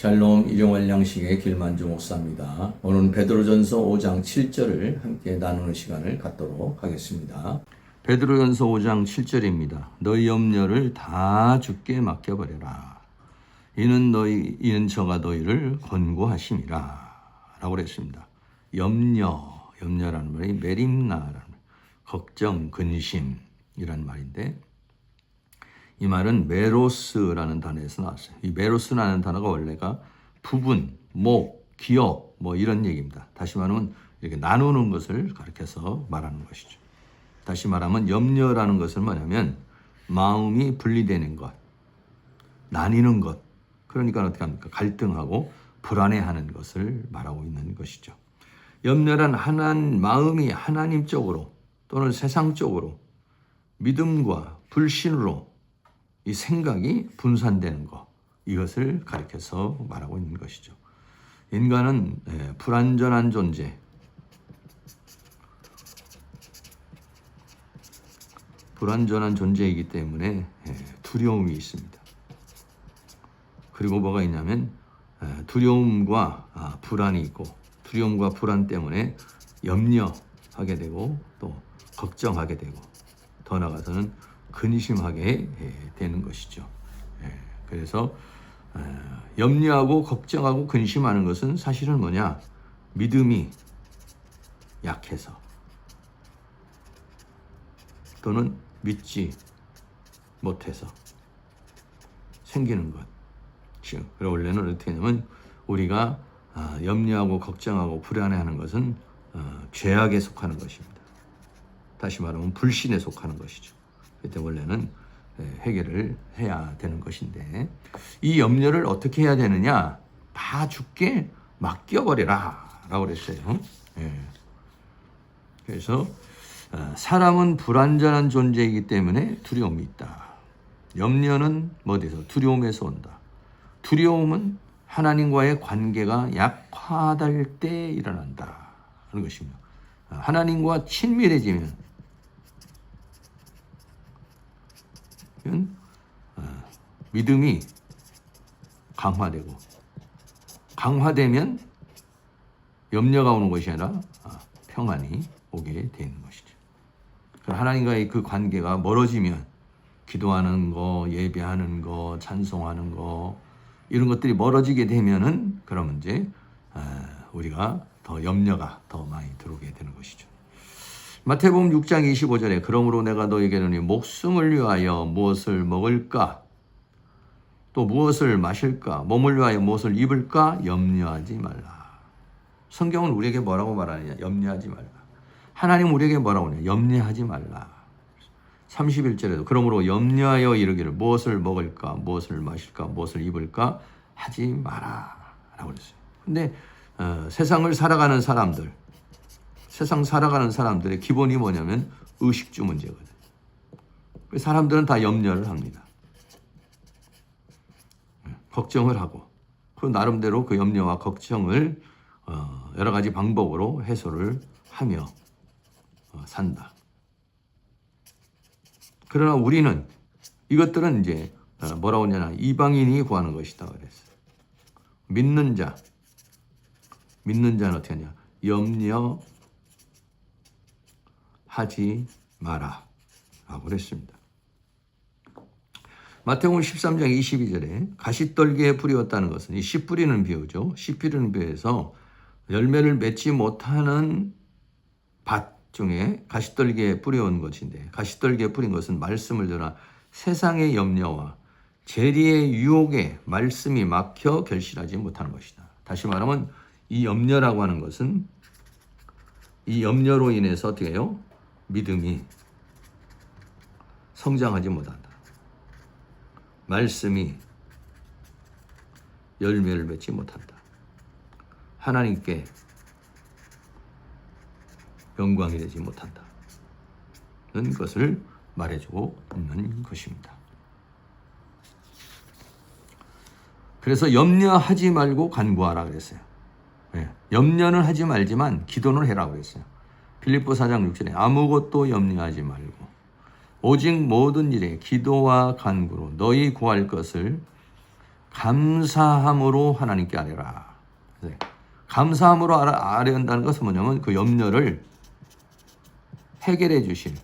샬롬 일용할 양식의 길만주 목사입니다. 오늘은 베드로전서 5장 7절을 함께 나누는 시간을 갖도록 하겠습니다. 베드로전서 5장 7절입니다. 너희 염려를 다 주께 맡겨버려라. 이는 저가 너희를 권고하심이라 라고 그랬습니다. 염려라는 말이 메림나라는 말, 걱정, 근심이란 말인데 이 말은 메로스라는 단어에서 나왔어요. 이 메로스라는 단어가 원래가 부분, 목, 기업 뭐 이런 얘기입니다. 다시 말하면 이렇게 나누는 것을 가리켜서 말하는 것이죠. 다시 말하면 염려라는 것은 뭐냐면 마음이 분리되는 것, 나뉘는 것. 그러니까 어떻게 합니까? 갈등하고 불안해하는 것을 말하고 있는 것이죠. 염려란 마음이 하나님 쪽으로 또는 세상 쪽으로 믿음과 불신으로 이 생각이 분산되는 것, 이것을 가리켜서 말하고 있는 것이죠. 인간은 불완전한 존재, 불완전한 존재이기 때문에 두려움이 있습니다. 그리고 뭐가 있냐면 두려움과 불안이 있고, 두려움과 불안 때문에 염려하게 되고 또 걱정하게 되고 더 나아가서는 근심하게 되는 것이죠. 그래서 염려하고 걱정하고 근심하는 것은 사실은 뭐냐? 믿음이 약해서 또는 믿지 못해서 생기는 것. 그리고 원래는 어떻게 하냐면 우리가 염려하고 걱정하고 불안해하는 것은 죄악에 속하는 것입니다. 다시 말하면 불신에 속하는 것이죠. 그때 원래는 해결을 해야 되는 것인데 이 염려를 어떻게 해야 되느냐? 다 주께 맡겨버려라 라고 그랬어요. 그래서 사람은 불완전한 존재이기 때문에 두려움이 있다. 염려는 어디서? 두려움에서 온다. 두려움은 하나님과의 관계가 약화될 때 일어난다 하는 것입니다. 하나님과 친밀해지면 믿음이 강화되고, 강화되면 염려가 오는 것이 아니라 평안이 오게 되는 것이죠. 하나님과의 그 관계가 멀어지면 기도하는 거, 예배하는 거, 찬송하는 거 이런 것들이 멀어지게 되면은 그러면 이제 우리가 더 염려가 더 많이 들어오게 되는 것이죠. 마태복음 6장 25절에 그러므로 내가 너에게 이르노니 목숨을 위하여 무엇을 먹을까 또 무엇을 마실까 몸을 위하여 무엇을 입을까 염려하지 말라. 성경은 우리에게 뭐라고 말하느냐? 염려하지 말라. 하나님 우리에게 뭐라고 하느냐? 염려하지 말라. 31절에도 그러므로 염려하여 이르기를 무엇을 먹을까 무엇을 마실까 무엇을 입을까 하지 마라 라고 그랬어요. 근데 세상 살아가는 사람들의 기본이 뭐냐면 의식주 문제거든. 사람들은 다 염려를 합니다. 걱정을 하고 그 나름대로 그 염려와 걱정을 여러 가지 방법으로 해소를 하며 산다. 그러나 우리는 이것들은 이제 뭐라고 하냐면 이방인이 구하는 것이다 그랬어요. 믿는 자는 어떻게 하냐? 염려하지 마라 라고 그랬습니다. 마태복음 13장 22절에 가시떨기에 뿌리었다는 것은 이 씨 뿌리는 비유죠. 씨 뿌리는 비유에서 열매를 맺지 못하는 밭 중에 가시떨기에 뿌려온 것인데, 가시떨기에 뿌린 것은 말씀을 들어 세상의 염려와 재리의 유혹에 말씀이 막혀 결실하지 못하는 것이다. 다시 말하면 이 염려라고 하는 것은 이 염려로 인해서 어떻게 해요? 믿음이 성장하지 못한다. 말씀이 열매를 맺지 못한다. 하나님께 영광이 되지 못한다. 는 것을 말해주고 있는 것입니다. 그래서 염려하지 말고 간구하라 그랬어요. 염려는 하지 말지만 기도는 해라 그랬어요. 빌립보 4장 6절에 아무것도 염려하지 말고 오직 모든 일에 기도와 간구로 너희 구할 것을 감사함으로 하나님께 아뢰라. 네. 감사함으로 아뢰한다는 것은 뭐냐면 그 염려를 해결해 주실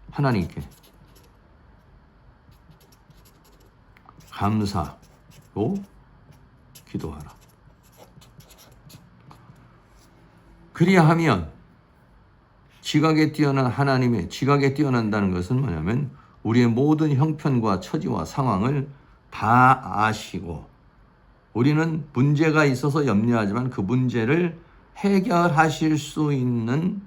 하나님께 감사로 기도하라. 그리하면 지각에 뛰어난다는 것은 뭐냐면 우리의 모든 형편과 처지와 상황을 다 아시고 우리는 문제가 있어서 염려하지만 그 문제를 해결하실 수 있는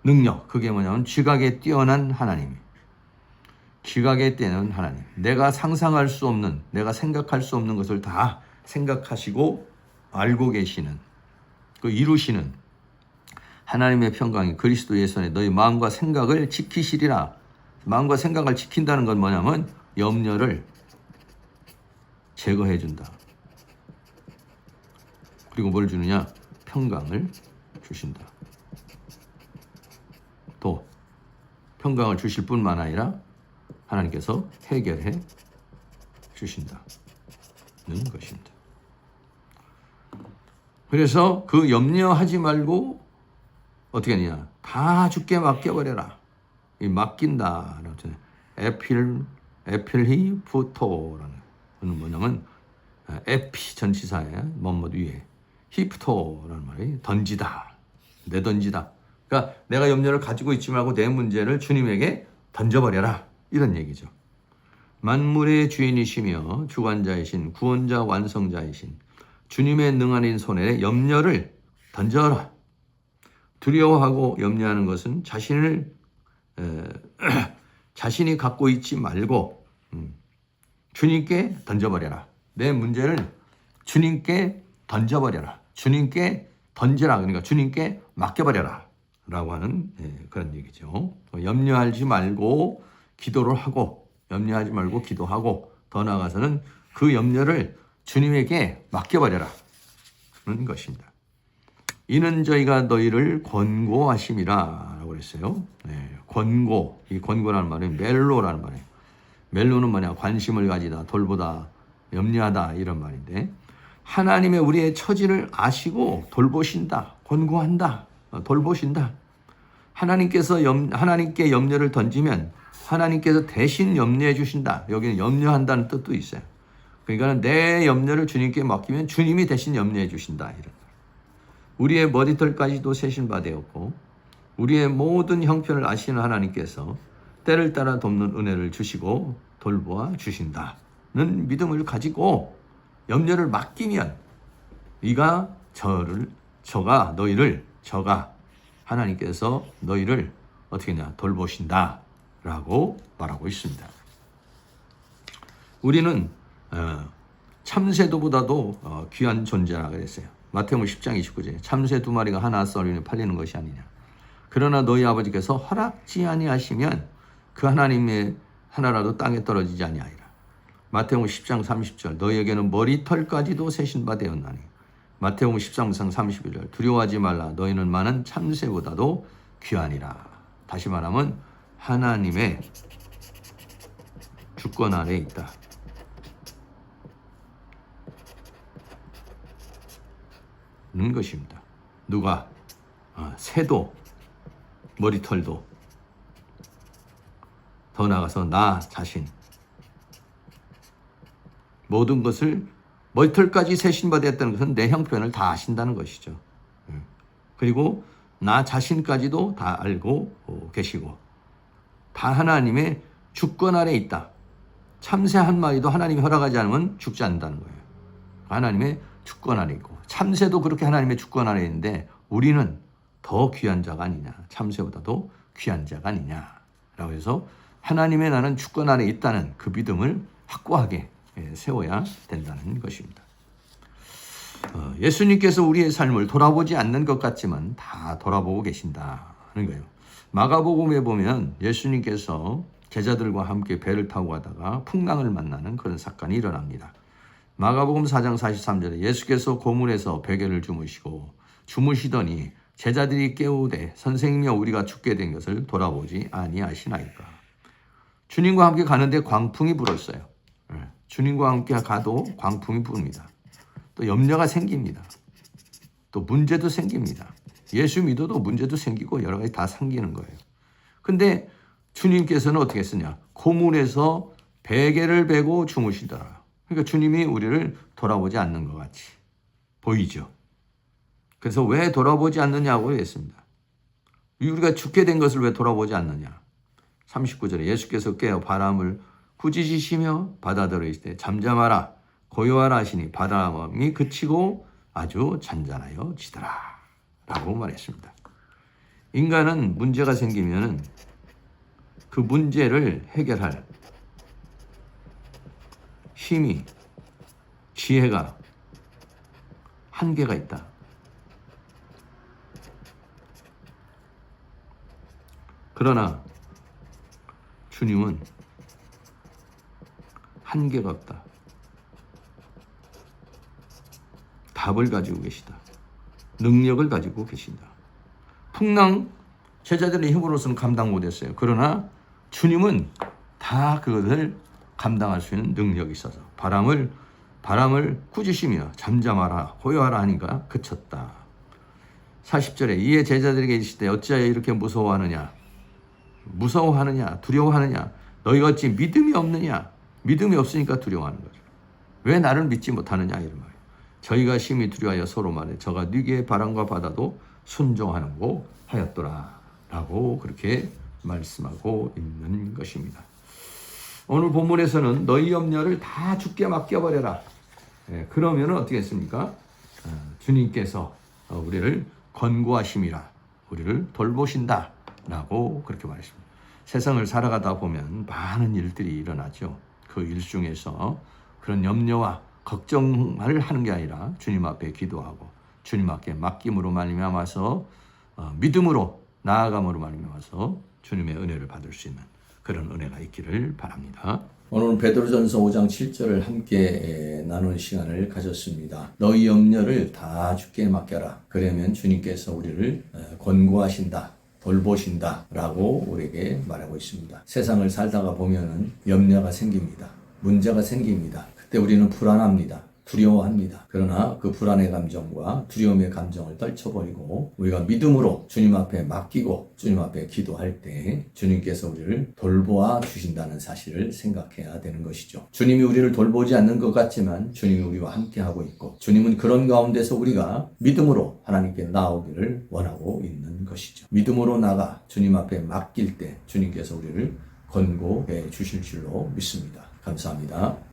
능력, 그게 뭐냐면 지각에 뛰어난 하나님. 지각에 뛰어난 하나님. 내가 상상할 수 없는, 내가 생각할 수 없는 것을 다 생각하시고 알고 계시는, 그 이루시는 하나님의 평강이 그리스도 예수 안에 너희 마음과 생각을 지키시리라. 마음과 생각을 지킨다는 건 뭐냐면 염려를 제거해 준다. 그리고 뭘 주느냐? 평강을 주신다. 또 평강을 주실 뿐만 아니라 하나님께서 해결해 주신다는 것입니다. 그래서 그 염려하지 말고 어떻게 하느냐? 다 주께 맡겨버려라. 이 맡긴다. 에필히 푸토라는 그는 뭐냐면 에피 전치사에 뭐뭐 위에 히프토라는 말이 던지다. 내던지다. 그러니까 내가 염려를 가지고 있지 말고 내 문제를 주님에게 던져버려라. 이런 얘기죠. 만물의 주인이시며 주관자이신 구원자 완성자이신 주님의 능하신 손에 염려를 던져라. 두려워하고 염려하는 것은 자신이 갖고 있지 말고 주님께 던져버려라. 내 문제를 주님께 던져버려라. 주님께 던져라. 그러니까 주님께 맡겨버려라. 라고 하는 그런 얘기죠. 염려하지 말고 기도를 하고 염려하지 말고 기도하고 더 나아가서는 그 염려를 주님에게 맡겨버려라. 그런 것입니다. 이는 저희가 너희를 권고하심이라 라고 그랬어요. 권고. 이 권고라는 말은 멜로라는 말이에요. 멜로는 뭐냐? 관심을 가지다, 돌보다, 염려하다 이런 말인데 하나님의 우리의 처지를 아시고 돌보신다, 권고한다, 돌보신다. 하나님께 염려를 던지면 하나님께서 대신 염려해 주신다. 여기는 염려한다는 뜻도 있어요. 그러니까 내 염려를 주님께 맡기면 주님이 대신 염려해 주신다. 이런. 우리의 머리털까지도 세신 바 되었고 우리의 모든 형편을 아시는 하나님께서 때를 따라 돕는 은혜를 주시고 돌보아 주신다는 믿음을 가지고 염려를 맡기면 저가 하나님께서 너희를 어떻게 하냐? 돌보신다 라고 말하고 있습니다. 우리는 참새도보다도 귀한 존재라 그랬어요. 마태복음 10장 29절에 참새 2마리가 하나 썰리에 팔리는 것이 아니냐. 그러나 너희 아버지께서 허락지 아니하시면 그 하나님의 하나라도 땅에 떨어지지 아니하리라. 마태복음 10장 30절 너희에게는 머리털까지도 세신 바 되었나니. 마태복음 13장 31절 두려워하지 말라 너희는 많은 참새보다도 귀하니라. 다시 말하면 하나님의 주권 아래 있다. 는 것입니다. 누가? 새도 머리털도 더 나아가서 나 자신 모든 것을 머리털까지 세신 바 되었다는 것은 내 형편을 다 아신다는 것이죠. 그리고 나 자신까지도 다 알고 계시고 다 하나님의 주권 아래 있다. 참새 한 마리도 하나님이 허락하지 않으면 죽지 않는다는 거예요. 하나님의 주권 아래 있고 참새도 그렇게 하나님의 주권 아래 있는데 우리는 더 귀한 자가 아니냐. 참새보다도 귀한 자가 아니냐라고 해서 하나님의 나는 주권 아래 있다는 그 믿음을 확고하게 세워야 된다는 것입니다. 예수님께서 우리의 삶을 돌아보지 않는 것 같지만 다 돌아보고 계신다는 거예요. 마가복음에 보면 예수님께서 제자들과 함께 배를 타고 가다가 풍랑을 만나는 그런 사건이 일어납니다. 마가복음 4장 43절에 예수께서 고문에서 베개를 주무시더니 제자들이 깨우되 선생님이여 우리가 죽게 된 것을 돌아보지 아니하시나이까. 주님과 함께 가는데 광풍이 불었어요. 주님과 함께 가도 광풍이 부릅니다. 또 염려가 생깁니다. 또 문제도 생깁니다. 예수 믿어도 문제도 생기고 여러 가지 다 생기는 거예요. 근데 주님께서는 어떻게 했으냐? 고문에서 베개를 베고 주무시더라. 그러니까 주님이 우리를 돌아보지 않는 것 같이 보이죠. 그래서 왜 돌아보지 않느냐고 했습니다. 우리가 죽게 된 것을 왜 돌아보지 않느냐? 39절에 예수께서 깨어 바람을 꾸짖으시며 바다들어 이르시되 잠잠하라 고요하라 하시니 바람이 그치고 아주 잔잔하여 지더라 라고 말했습니다. 인간은 문제가 생기면 그 문제를 해결할 힘이, 지혜가 한계가 있다. 그러나 주님은 한계가 없다. 답을 가지고 계시다. 능력을 가지고 계신다. 풍랑 제자들의 힘으로서는 감당 못했어요. 그러나 주님은 다 그것을 감당할 수 있는 능력이 있어서 바람을 꾸짖으시며 잠잠하라 고요하라 하니까 그쳤다. 40절에 이에 제자들에게 이르시되 어찌하여 이렇게 무서워하느냐 두려워하느냐 너희가 어찌 믿음이 없느냐. 믿음이 없으니까 두려워하는 거죠. 왜 나를 믿지 못하느냐 이런 말이에요. 저희가 심히 두려워하여 서로 말해 저가 네게 바람과 바다도 순종하는고 하였더라 라고 그렇게 말씀하고 있는 것입니다. 오늘 본문에서는 너희 염려를 다 주께 맡겨버려라. 그러면 어떻게 했습니까? 주님께서 우리를 권고하심이라 우리를 돌보신다 라고 그렇게 말했습니다. 세상을 살아가다 보면 많은 일들이 일어나죠. 그 일 중에서 그런 염려와 걱정을 하는 게 아니라 주님 앞에 기도하고 주님 앞에 맡김으로 말미암아서 믿음으로 나아감으로 말미암아서 주님의 은혜를 받을 수 있는 그런 은혜가 있기를 바랍니다. 오늘은 베드로전서 5장 7절을 함께 나눈 시간을 가졌습니다. 너희 염려를 다 주께 맡겨라. 그러면 주님께서 우리를 권고하신다. 돌보신다 라고 우리에게 말하고 있습니다. 세상을 살다가 보면은 염려가 생깁니다. 문제가 생깁니다. 그때 우리는 불안합니다. 두려워합니다. 그러나 그 불안의 감정과 두려움의 감정을 떨쳐버리고 우리가 믿음으로 주님 앞에 맡기고 주님 앞에 기도할 때 주님께서 우리를 돌보아 주신다는 사실을 생각해야 되는 것이죠. 주님이 우리를 돌보지 않는 것 같지만 주님이 우리와 함께하고 있고 주님은 그런 가운데서 우리가 믿음으로 하나님께 나오기를 원하고 있는 것이죠. 믿음으로 나가 주님 앞에 맡길 때 주님께서 우리를 권고해 주실 줄로 믿습니다. 감사합니다.